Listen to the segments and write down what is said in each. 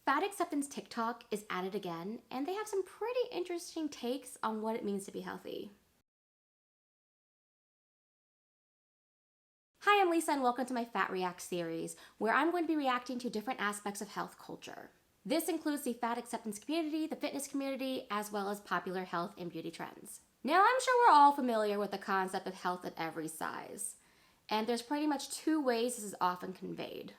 Fat acceptance TikTok is at it again, and they have some pretty interesting takes on what it means to be healthy. Hi, I'm Lisa and welcome to my Fat React series, where I'm going to be reacting to different aspects of health culture. This includes the fat acceptance community, the fitness community, as well as popular health and beauty trends. Now, I'm sure we're all familiar with the concept of health at every size, and there's pretty much two ways this is often conveyed.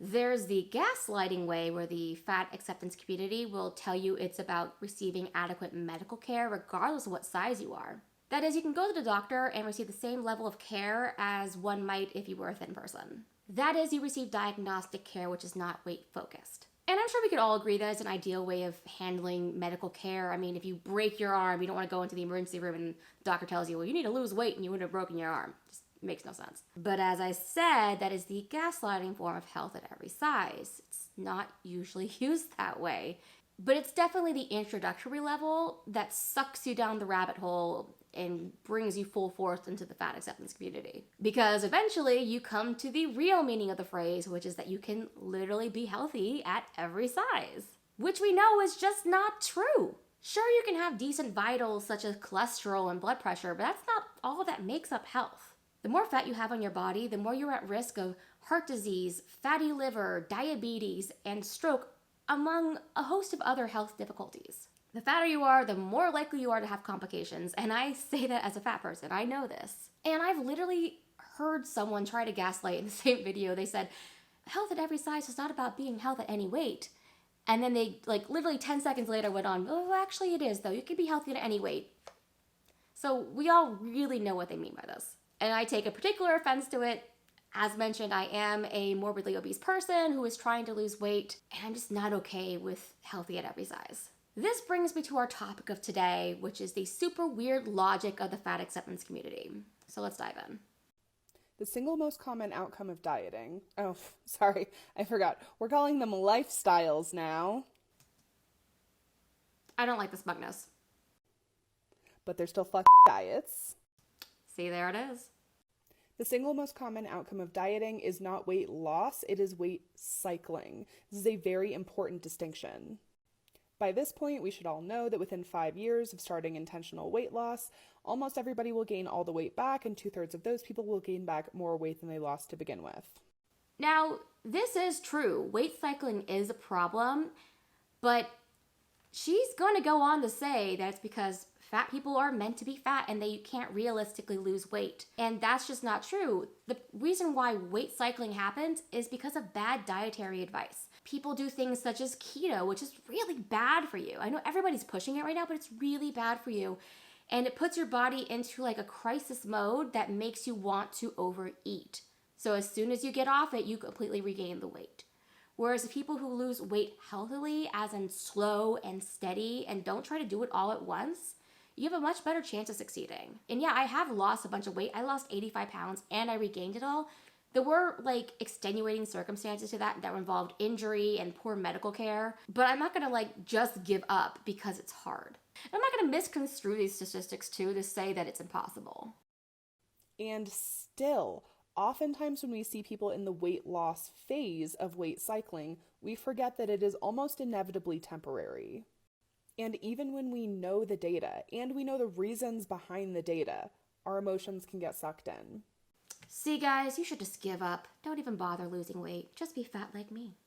There's the gaslighting way, where the fat acceptance community will tell you it's about receiving adequate medical care regardless of what size you are. That is, you can go to the doctor and receive the same level of care as one might if you were a thin person. That is, you receive diagnostic care, which is not weight focused. And I'm sure we could all agree that is an ideal way of handling medical care. I mean, if you break your arm, you don't want to go into the emergency room and the doctor tells you, well, you need to lose weight and you wouldn't have broken your arm. Just makes no sense. But as I said, that is the gaslighting form of health at every size. It's not usually used that way. But it's definitely the introductory level that sucks you down the rabbit hole and brings you full force into the fat acceptance community. Because eventually you come to the real meaning of the phrase, which is that you can literally be healthy at every size. Which we know is just not true. Sure, you can have decent vitals such as cholesterol and blood pressure, but that's not all that makes up health. The more fat you have on your body, the more you're at risk of heart disease, fatty liver, diabetes, and stroke, among a host of other health difficulties. The fatter you are, the more likely you are to have complications, and I say that as a fat person. I know this. And I've literally heard someone try to gaslight in the same video. They said, health at every size is not about being health at any weight. And then they, literally 10 seconds later went on, oh, actually it is, though. You can be healthy at any weight. So we all really know what they mean by this. And I take a particular offense to it. As mentioned, I am a morbidly obese person who is trying to lose weight, and I'm just not okay with healthy at every size. This brings me to our topic of today, which is the super weird logic of the fat acceptance community. So let's dive in. The single most common outcome of dieting. Oh, sorry, I forgot. We're calling them lifestyles now. I don't like the smugness. But they're still diets. See, there it is. The single most common outcome of dieting is not weight loss, it is weight cycling. This is a very important distinction. By this point, we should all know that within 5 years of starting intentional weight loss, almost everybody will gain all the weight back, and 2/3 of those people will gain back more weight than they lost to begin with. Now, this is true. Weight cycling is a problem, but she's going to go on to say that it's because fat people are meant to be fat and you can't realistically lose weight. And that's just not true. The reason why weight cycling happens is because of bad dietary advice. People do things such as keto, which is really bad for you. I know everybody's pushing it right now, but it's really bad for you. And it puts your body into a crisis mode that makes you want to overeat. So as soon as you get off it, you completely regain the weight. Whereas the people who lose weight healthily, as in slow and steady, and don't try to do it all at once, you have a much better chance of succeeding. And yeah, I have lost a bunch of weight. I lost 85 pounds and I regained it all. There were extenuating circumstances to that involved injury and poor medical care. But I'm not gonna just give up because it's hard. And I'm not gonna misconstrue these statistics too to say that it's impossible. And still, oftentimes when we see people in the weight loss phase of weight cycling, we forget that it is almost inevitably temporary. And even when we know the data and we know the reasons behind the data, our emotions can get sucked in. See, guys, you should just give up. Don't even bother losing weight. Just be fat like me.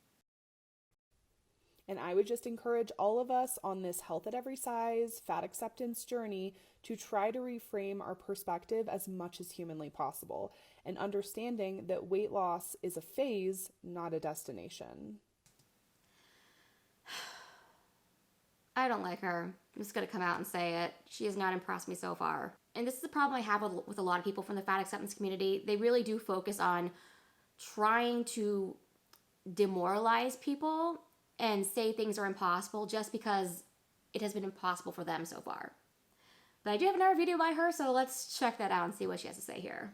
And I would just encourage all of us on this health at every size, fat acceptance journey to try to reframe our perspective as much as humanly possible, and understanding that weight loss is a phase, not a destination. I don't like her. I'm just gonna come out and say it. She has not impressed me so far. And this is the problem I have with a lot of people from the fat acceptance community. They really do focus on trying to demoralize people and say things are impossible just because it has been impossible for them so far. But I do have another video by her, so let's check that out and see what she has to say here.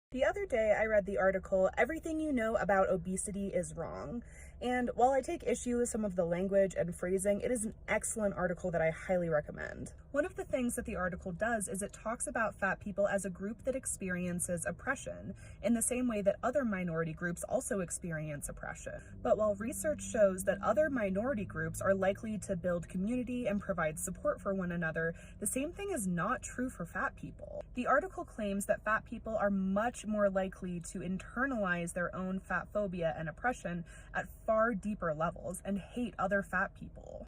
The other day I read the article, Everything You Know About Obesity is Wrong. And while I take issue with some of the language and phrasing, it is an excellent article that I highly recommend. One of the things that the article does is it talks about fat people as a group that experiences oppression in the same way that other minority groups also experience oppression. But while research shows that other minority groups are likely to build community and provide support for one another, the same thing is not true for fat people. The article claims that fat people are much more likely to internalize their own fat phobia and oppression at far deeper levels and hate other fat people.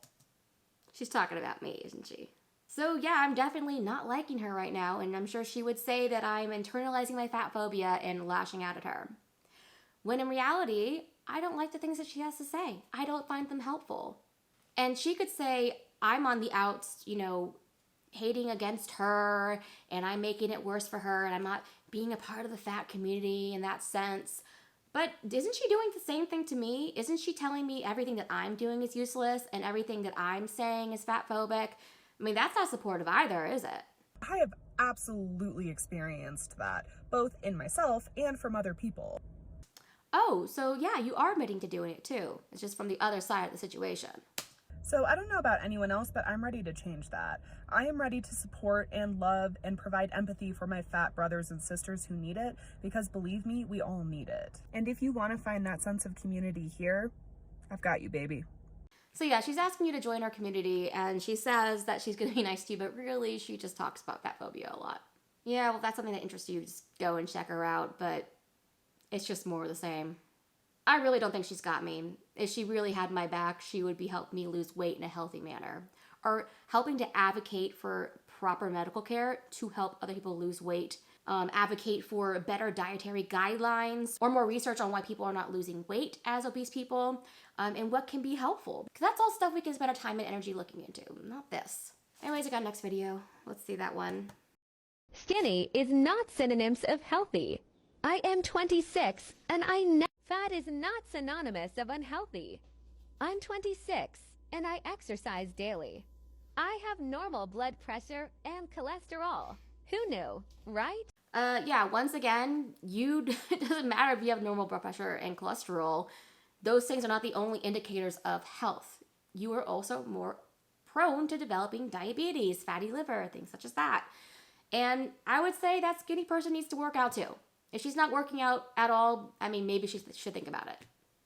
She's talking about me, isn't she? So yeah, I'm definitely not liking her right now, and I'm sure she would say that I'm internalizing my fat phobia and lashing out at her. When in reality, I don't like the things that she has to say. I don't find them helpful. And she could say, I'm on the outs, hating against her, and I'm making it worse for her, and I'm not being a part of the fat community in that sense. But isn't she doing the same thing to me? Isn't she telling me everything that I'm doing is useless and everything that I'm saying is fat phobic? I mean, that's not supportive either, is it? I have absolutely experienced that, both in myself and from other people. Oh, so yeah, you are admitting to doing it too. It's just from the other side of the situation. So I don't know about anyone else, but I'm ready to change that. I am ready to support and love and provide empathy for my fat brothers and sisters who need it, because believe me, we all need it. And if you want to find that sense of community here, I've got you, baby. So yeah, she's asking you to join our community, and she says that she's going to be nice to you, but really she just talks about fat phobia a lot. Yeah, well, if that's something that interests you, just go and check her out, but it's just more of the same. I really don't think she's got me. If she really had my back, she would be helping me lose weight in a healthy manner, or helping to advocate for proper medical care to help other people lose weight, advocate for better dietary guidelines, or more research on why people are not losing weight as obese people, and what can be helpful. Because that's all stuff we can spend our time and energy looking into, not this. Anyways, I got next video. Let's see that one. Skinny is not synonyms of healthy. I am 26 and fat is not synonymous of unhealthy. I'm 26 and I exercise daily. I have normal blood pressure and cholesterol. Who knew, right? Yeah, once again, it doesn't matter if you have normal blood pressure and cholesterol. Those things are not the only indicators of health. You are also more prone to developing diabetes, fatty liver, things such as that. And I would say that skinny person needs to work out too. If she's not working out at all, I mean, maybe she should think about it.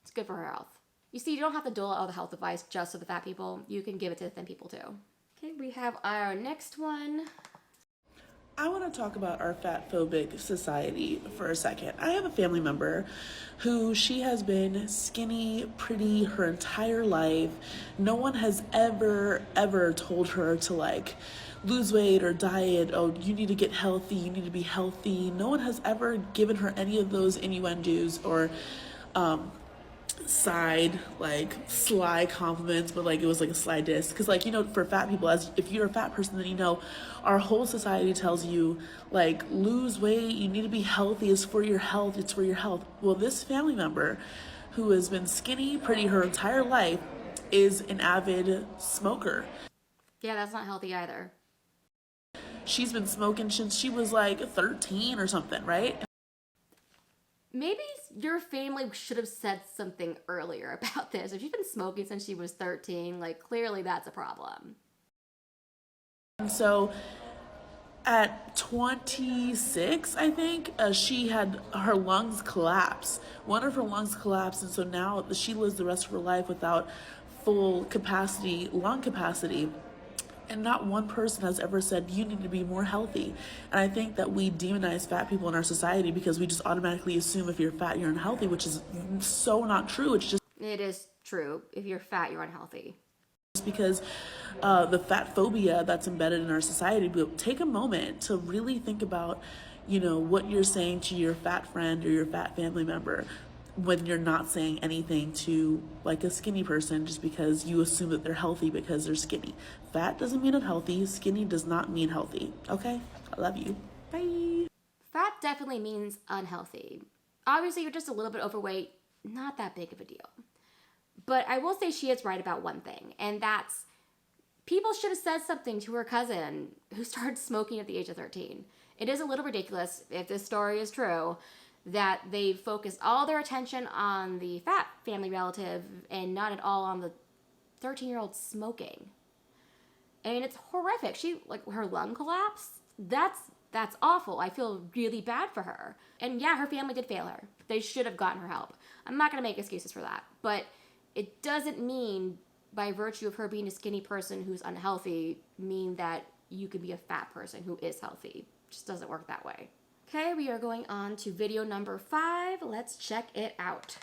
It's good for her health. You see, you don't have to dole out all the health advice just to the fat people. You can give it to the thin people too. Okay, we have our next one. I want to talk about our fat phobic society for a second. I have a family member who she has been skinny, pretty her entire life. No one has ever told her to lose weight or diet. Oh, you need to get healthy. You need to be healthy. No one has ever given her any of those innuendos or sly compliments, but it was a sly diss. Because for fat people, as if you're a fat person, then our whole society tells you lose weight, you need to be healthy, it's for your health, it's for your health. Well, this family member who has been skinny pretty her entire life is an avid smoker. Yeah, that's not healthy either. She's been smoking since she was 13 or something, right? Maybe your family should have said something earlier about this. If she's been smoking since she was 13, clearly that's a problem. And so at 26, I think, she had her lungs collapse. One of her lungs collapsed, and so now she lives the rest of her life without full lung capacity. And not one person has ever said, you need to be more healthy. And I think that we demonize fat people in our society because we just automatically assume if you're fat, you're unhealthy, which is so not true. It is true. If you're fat, you're unhealthy. Just because the fat phobia that's embedded in our society. But take a moment to really think about, what you're saying to your fat friend or your fat family member when you're not saying anything to a skinny person just because you assume that they're healthy because they're skinny. Fat doesn't mean unhealthy. Skinny does not mean healthy. Okay? I love you. Bye. Fat definitely means unhealthy. Obviously, you're just a little bit overweight. Not that big of a deal. But I will say she is right about one thing, and that's people should have said something to her cousin who started smoking at the age of 13. It is a little ridiculous, if this story is true, that they focus all their attention on the fat family relative and not at all on the 13-year-old smoking. And it's horrific. She, like, her lung collapse, that's awful. I feel really bad for her. And yeah, her family did fail her. They should have gotten her help. I'm not going to make excuses for that. But it doesn't mean, by virtue of her being a skinny person who's unhealthy, mean that you can be a fat person who is healthy. It just doesn't work that way. Okay, we are going on to video number 5. Let's check it out.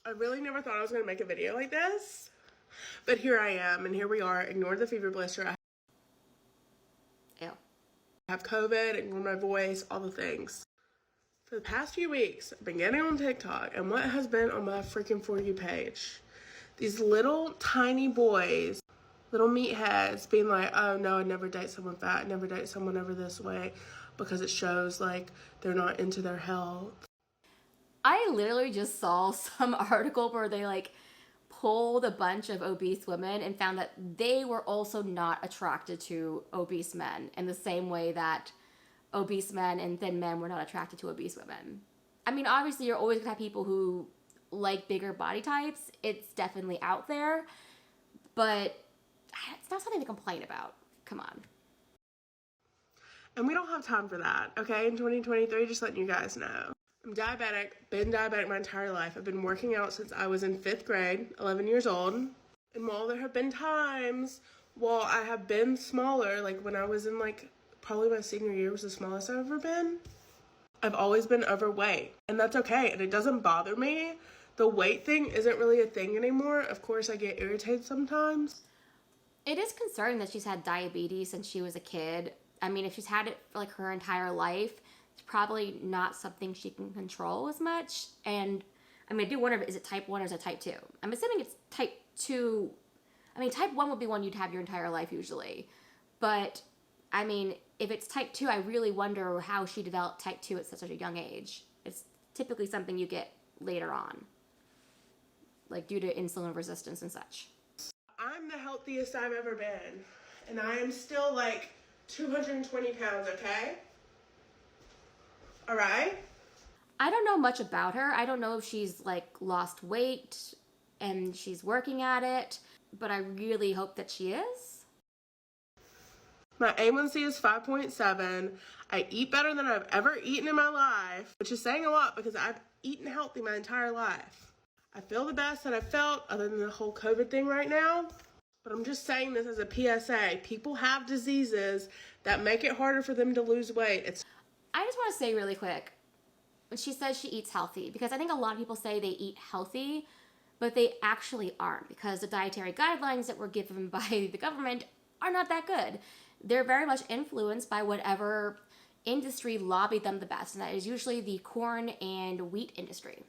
I really never thought I was going to make a video like this. But here I am, and here we are. Ignore the fever blister. Ew. I have COVID, ignore my voice, all the things. For the past few weeks, I've been getting on TikTok, and what has been on my freaking For You page? These little tiny boys, little meatheads, being like, oh no, I'd never date someone fat, I'd never date someone ever this way, because it shows like they're not into their health. I literally just saw some article where they like polled a bunch of obese women and found that they were also not attracted to obese men in the same way that obese men and thin men were not attracted to obese women. I mean, obviously you're always gonna have people who like bigger body types. It's definitely out there, but it's not something to complain about. Come on. And we don't have time for that, okay? In 2023, just letting you guys know. I'm diabetic, been diabetic my entire life. I've been working out since I was in 5th grade, 11 years old. And while there have been times while I have been smaller, like when I was in like, probably my senior year was the smallest I've ever been, I've always been overweight. And that's okay, and it doesn't bother me. The weight thing isn't really a thing anymore. Of course, I get irritated sometimes. It is concerning that she's had diabetes since she was a kid. I mean, if she's had it for like her entire life, it's probably not something she can control as much. And I mean, I do wonder, is it type 1 or is it type 2? I'm assuming it's type 2. I mean, type 1 would be one you'd have your entire life usually. But I mean, if it's type 2, I really wonder how she developed type 2 at such a young age. It's typically something you get later on, like due to insulin resistance and such. I'm the healthiest I've ever been. And I am still like 220 pounds, okay? All right? I don't know much about her. I don't know if she's like lost weight and she's working at it, but I really hope that she is. My A1C is 5.7. I eat better than I've ever eaten in my life, which is saying a lot because I've eaten healthy my entire life. I feel the best that I've felt other than the whole COVID thing right now. But I'm just saying this as a PSA. People have diseases that make it harder for them to lose weight. I just want to say really quick, when she says she eats healthy, because I think a lot of people say they eat healthy, but they actually aren't, because the dietary guidelines that were given by the government are not that good. They're very much influenced by whatever industry lobbied them the best, and that is usually the corn and wheat industry.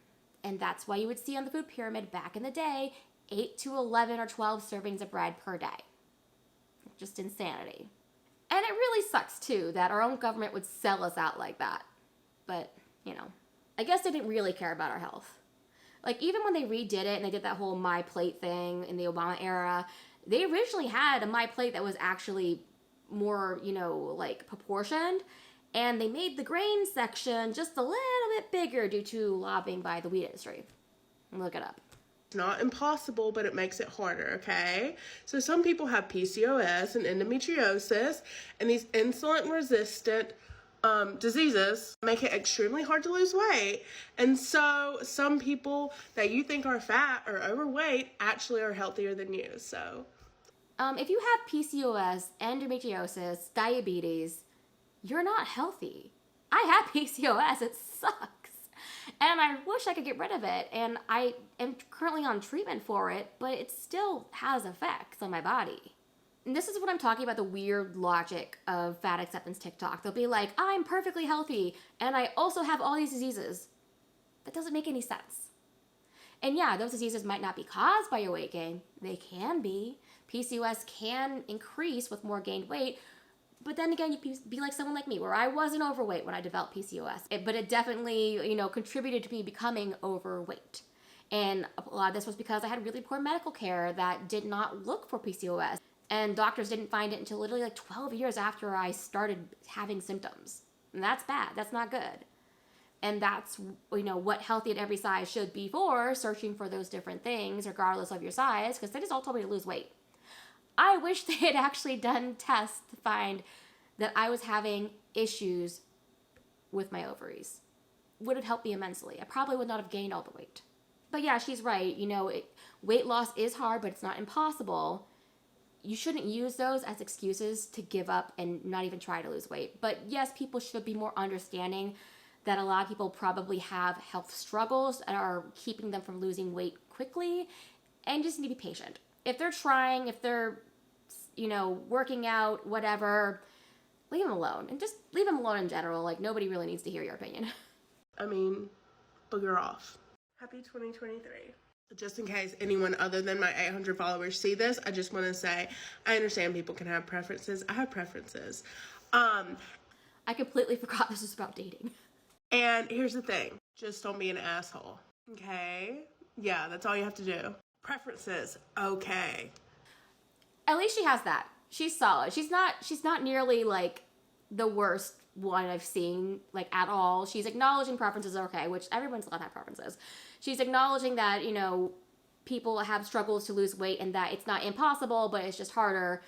And that's why you would see on the food pyramid back in the day, 8 to 11 or 12 servings of bread per day. Just insanity. And it really sucks too that our own government would sell us out like that. But, you know, I guess they didn't really care about our health. Like, even when they redid it and they did that whole My Plate thing in the Obama era, they originally had a My Plate that was actually more, you know, like proportioned. And they made the grain section just a little bit bigger due to lobbying by the wheat industry. Look it up. not impossible, but it makes it harder, okay? So some people have PCOS and endometriosis, and these insulin-resistant diseases make it extremely hard to lose weight. And so some people that you think are fat or overweight actually are healthier than you, so. If you have PCOS, endometriosis, diabetes, you're not healthy. I have PCOS, it sucks. And I wish I could get rid of it, and I am currently on treatment for it, but it still has effects on my body. And this is what I'm talking about, the weird logic of fat acceptance TikTok. They'll be like, I'm perfectly healthy, and I also have all these diseases. That doesn't make any sense. And yeah, those diseases might not be caused by your weight gain. They can be. PCOS can increase with more gained weight, but then again, you can be like someone like me, where I wasn't overweight when I developed PCOS. But it definitely, contributed to me becoming overweight. And a lot of this was because I had really poor medical care that did not look for PCOS. And doctors didn't find it until literally like 12 years after I started having symptoms. And that's bad. That's not good. And that's, what healthy at every size should be for, searching for those different things regardless of your size, because they just all told me to lose weight. I wish they had actually done tests to find that I was having issues with my ovaries. Would have helped me immensely. I probably would not have gained all the weight. But yeah, she's right. Weight loss is hard, but it's not impossible. You shouldn't use those as excuses to give up and not even try to lose weight. But yes, people should be more understanding that a lot of people probably have health struggles that are keeping them from losing weight quickly, and just need to be patient. If they're trying, if they're, working out, whatever, leave them alone. And just leave them alone in general. Like, nobody really needs to hear your opinion. I mean, booger off. Happy 2023. Just in case anyone other than my 800 followers see this, I just want to say, I understand people can have preferences. I have preferences. I completely forgot this was about dating. And here's the thing. Just don't be an asshole. Okay? Yeah, that's all you have to do. Preferences. Okay. At least she has that. She's solid. She's not nearly like the worst one I've seen, like, at all. She's acknowledging preferences are okay, which everyone's allowed to have preferences. She's acknowledging that, people have struggles to lose weight and that it's not impossible, but it's just harder.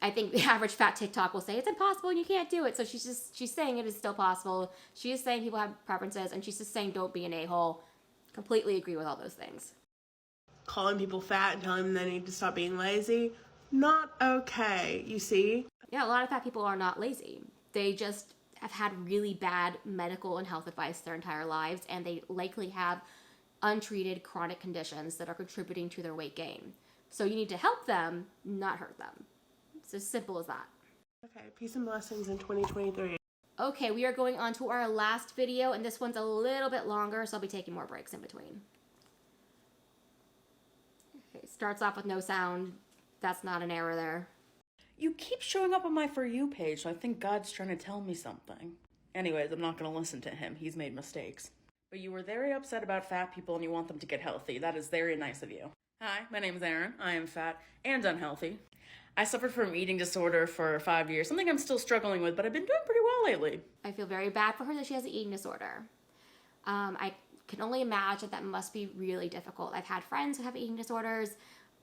I think the average fat TikTok will say it's impossible and you can't do it. So she's saying it is still possible. She is saying people have preferences, and she's just saying don't be an a-hole. Completely agree with all those things. Calling people fat and telling them they need to stop being lazy, not okay, you see? Yeah, a lot of fat people are not lazy. They just have had really bad medical and health advice their entire lives, and they likely have untreated chronic conditions that are contributing to their weight gain. So you need to help them, not hurt them. It's as simple as that. Okay, peace and blessings in 2023. Okay, we are going on to our last video, and this one's a little bit longer, so I'll be taking more breaks in between. Okay, starts off with no sound. That's not an error there. You keep showing up on my For You page, so I think God's trying to tell me something. Anyways, I'm not going to listen to him. He's made mistakes. But you were very upset about fat people and you want them to get healthy. That is very nice of you. Hi, my name is Erin. I am fat and unhealthy. I suffered from eating disorder for 5 years, something I'm still struggling with, but I've been doing pretty well lately. I feel very bad for her that she has an eating disorder. I can only imagine that must be really difficult. I've had friends who have eating disorders.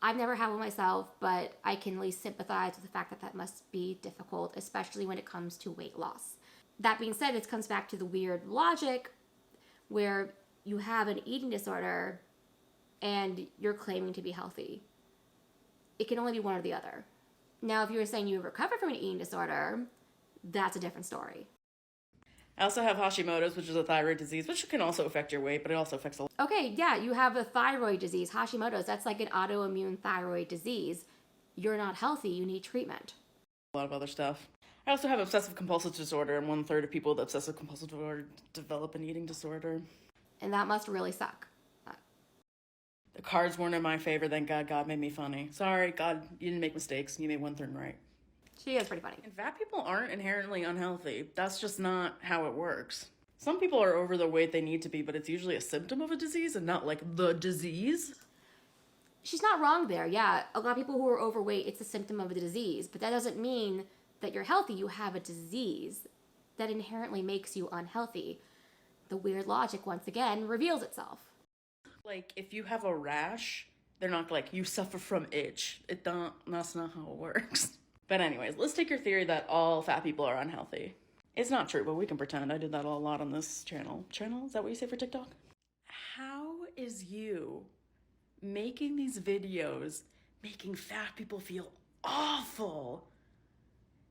I've never had one myself, but I can at least sympathize with the fact that that must be difficult, especially when it comes to weight loss. That being said, it comes back to the weird logic where you have an eating disorder and you're claiming to be healthy. It can only be one or the other. Now, if you were saying you recovered from an eating disorder, that's a different story. I also have Hashimoto's, which is a thyroid disease, which can also affect your weight, but it also affects a lot. Okay, yeah, you have a thyroid disease, Hashimoto's. That's like an autoimmune thyroid disease. You're not healthy. You need treatment. A lot of other stuff. I also have obsessive compulsive disorder, and 1/3 of people with obsessive compulsive disorder develop an eating disorder. And that must really suck. The cards weren't in my favor, thank God. God made me funny. Sorry, God, you didn't make mistakes. You made 1/3 right. She is pretty funny. And fat people aren't inherently unhealthy. That's just not how it works. Some people are over the weight they need to be, but it's usually a symptom of a disease and not like the disease. She's not wrong there. Yeah, a lot of people who are overweight, it's a symptom of the disease, but that doesn't mean that you're healthy. You have a disease that inherently makes you unhealthy. The weird logic, once again, reveals itself. Like, if you have a rash, they're not like, you suffer from itch. That's not how it works. But anyways, let's take your theory that all fat people are unhealthy. It's not true, but we can pretend. I did that a lot on this channel. Channel? Is that what you say for TikTok? How is you making these videos, making fat people feel awful,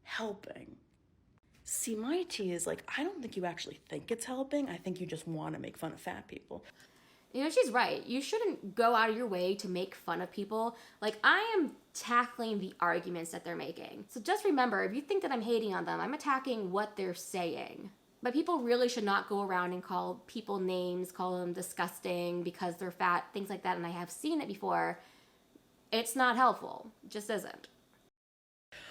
helping? See, my tea is like, I don't think you actually think it's helping. I think you just want to make fun of fat people. You know, she's right. You shouldn't go out of your way to make fun of people. Like, I am tackling the arguments that they're making. So just remember, if you think that I'm hating on them, I'm attacking what they're saying. But people really should not go around and call people names, call them disgusting because they're fat, things like that. And I have seen it before. It's not helpful. It just isn't.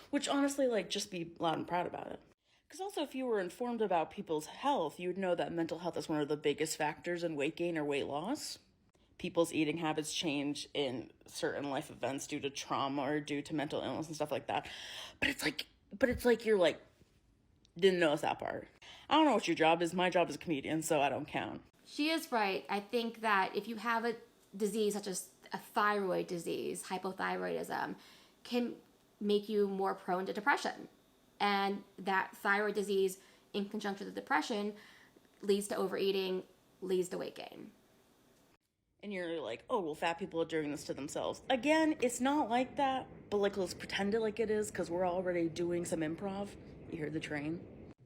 Which honestly, like, just be loud and proud about it. Because also, if you were informed about people's health, you would know that mental health is one of the biggest factors in weight gain or weight loss. People's eating habits change in certain life events due to trauma or due to mental illness and stuff like that. But it's like you're like, didn't notice that part. I don't know what your job is. My job is a comedian, so I don't count. She is right. I think that if you have a disease such as a thyroid disease, hypothyroidism, can make you more prone to depression. And that thyroid disease, in conjunction with depression, leads to overeating, leads to weight gain. And you're like, oh, well, fat people are doing this to themselves. Again, it's not like that, but like, let's pretend it like it is, because we're already doing some improv. You hear the train?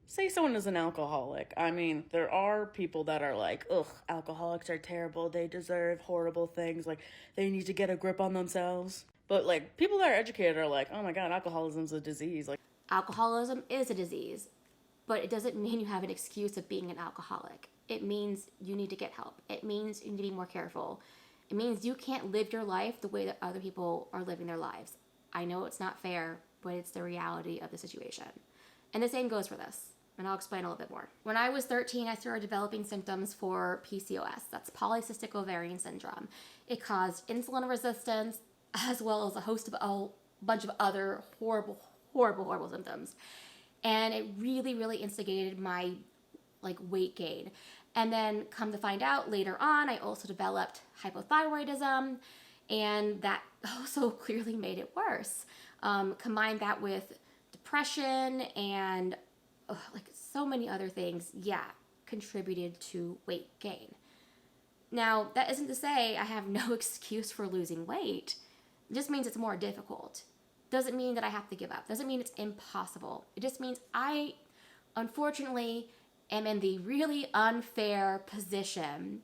Say someone is an alcoholic. I mean, there are people that are like, ugh, alcoholics are terrible. They deserve horrible things. Like, they need to get a grip on themselves. But like, people that are educated are like, oh my God, alcoholism's a disease. Like, Alcoholism is a disease, but it doesn't mean you have an excuse of being an alcoholic. It means you need to get help. It means you need to be more careful. It means you can't live your life the way that other people are living their lives. I know it's not fair, but it's the reality of the situation. And the same goes for this, and I'll explain a little bit more. When I was 13, I started developing symptoms for PCOS. That's polycystic ovarian syndrome. It caused insulin resistance, as well as a bunch of other horrible symptoms. And it really instigated my weight gain. And then come to find out later on, I also developed hypothyroidism, and that also clearly made it worse. Combine that with depression and so many other things, contributed to weight gain. Now, that isn't to say I have no excuse for losing weight. It just means it's more difficult. Doesn't mean that I have to give up. Doesn't mean it's impossible. It just means I, unfortunately, am in the really unfair position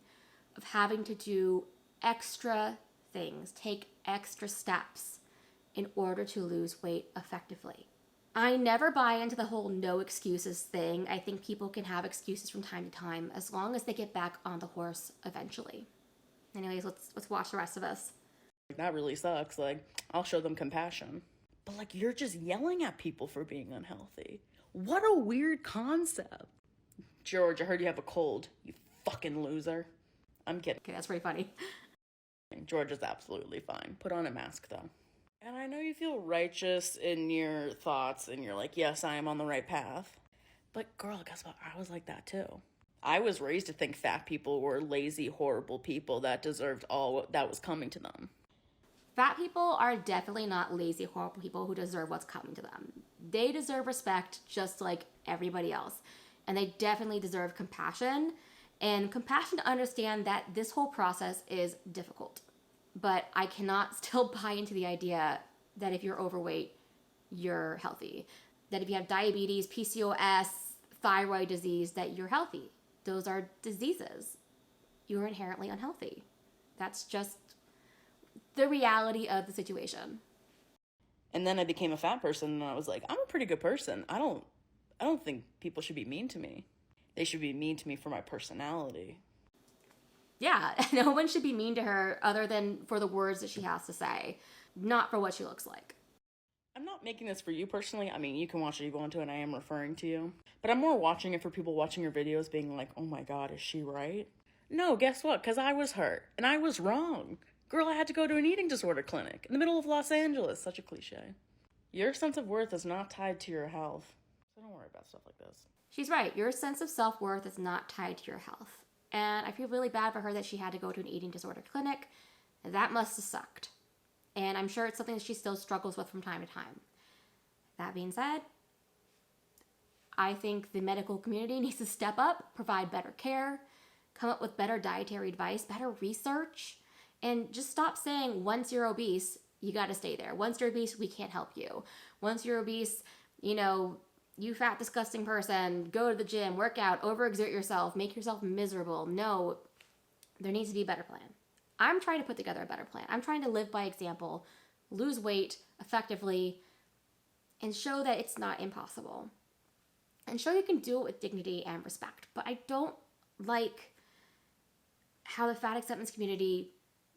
of having to do extra things, take extra steps in order to lose weight effectively. I never buy into the whole no excuses thing. I think people can have excuses from time to time as long as they get back on the horse eventually. Anyways, let's watch the rest of this. that really sucks. Like, I'll show them compassion. But like, you're just yelling at people for being unhealthy. What a weird concept. George, I heard you have a cold, you fucking loser. I'm kidding. Okay, that's pretty funny. George is absolutely fine. Put on a mask, though. And I know you feel righteous in your thoughts, and you're like, yes, I am on the right path. But girl, guess what? I was like that too. I was raised to think fat people were lazy, horrible people that deserved all that was coming to them. Fat people are definitely not lazy, horrible people who deserve what's coming to them. They deserve respect just like everybody else. And they definitely deserve compassion. And compassion to understand that this whole process is difficult. But I cannot still buy into the idea that if you're overweight, you're healthy. That if you have diabetes, PCOS, thyroid disease, that you're healthy. Those are diseases. You're inherently unhealthy. That's just the reality of the situation. And then I became a fat person, and I was like, I'm a pretty good person. I don't think people should be mean to me. They should be mean to me for my personality. Yeah, no one should be mean to her other than for the words that she has to say, not for what she looks like. I'm not making this for you personally. I mean, you can watch it if you want to, and I am referring to you. But I'm more watching it for people watching your videos being like, oh my God, is she right? No, guess what? Because I was hurt, and I was wrong. Girl, I had to go to an eating disorder clinic in the middle of Los Angeles. Such a cliche. Your sense of worth is not tied to your health. So don't worry about stuff like this. She's right. Your sense of self-worth is not tied to your health. And I feel really bad for her that she had to go to an eating disorder clinic. That must have sucked. And I'm sure it's something that she still struggles with from time to time. That being said, I think the medical community needs to step up, provide better care, come up with better dietary advice, better research, and just stop saying once you're obese, you got to stay there. Once you're obese, we can't help you. Once you're obese, you fat, disgusting person, go to the gym, work out, overexert yourself, make yourself miserable. No, there needs to be a better plan. I'm trying to put together a better plan. I'm trying to live by example, lose weight effectively, and show that it's not impossible. And show you can do it with dignity and respect. But I don't like how the fat acceptance community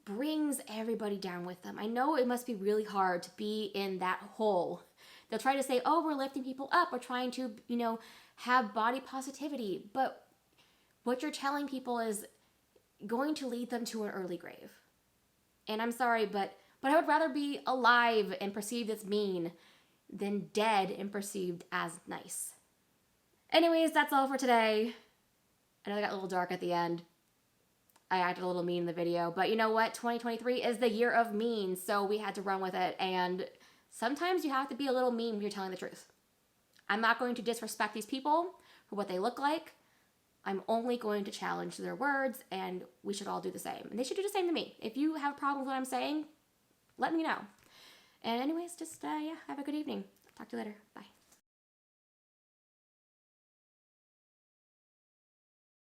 brings everybody down with them. I know it must be really hard to be in that hole. They'll try to say, oh, we're lifting people up. We're trying to, have body positivity. But what you're telling people is going to lead them to an early grave. And I'm sorry, but I would rather be alive and perceived as mean than dead and perceived as nice. Anyways, that's all for today. I know I got a little dark at the end. I acted a little mean in the video, but you know what? 2023 is the year of mean, so we had to run with it. And sometimes you have to be a little mean when you're telling the truth. I'm not going to disrespect these people for what they look like. I'm only going to challenge their words, and we should all do the same. And they should do the same to me. If you have a problem with what I'm saying, let me know. And anyways, just, yeah, have a good evening. Talk to you later. Bye.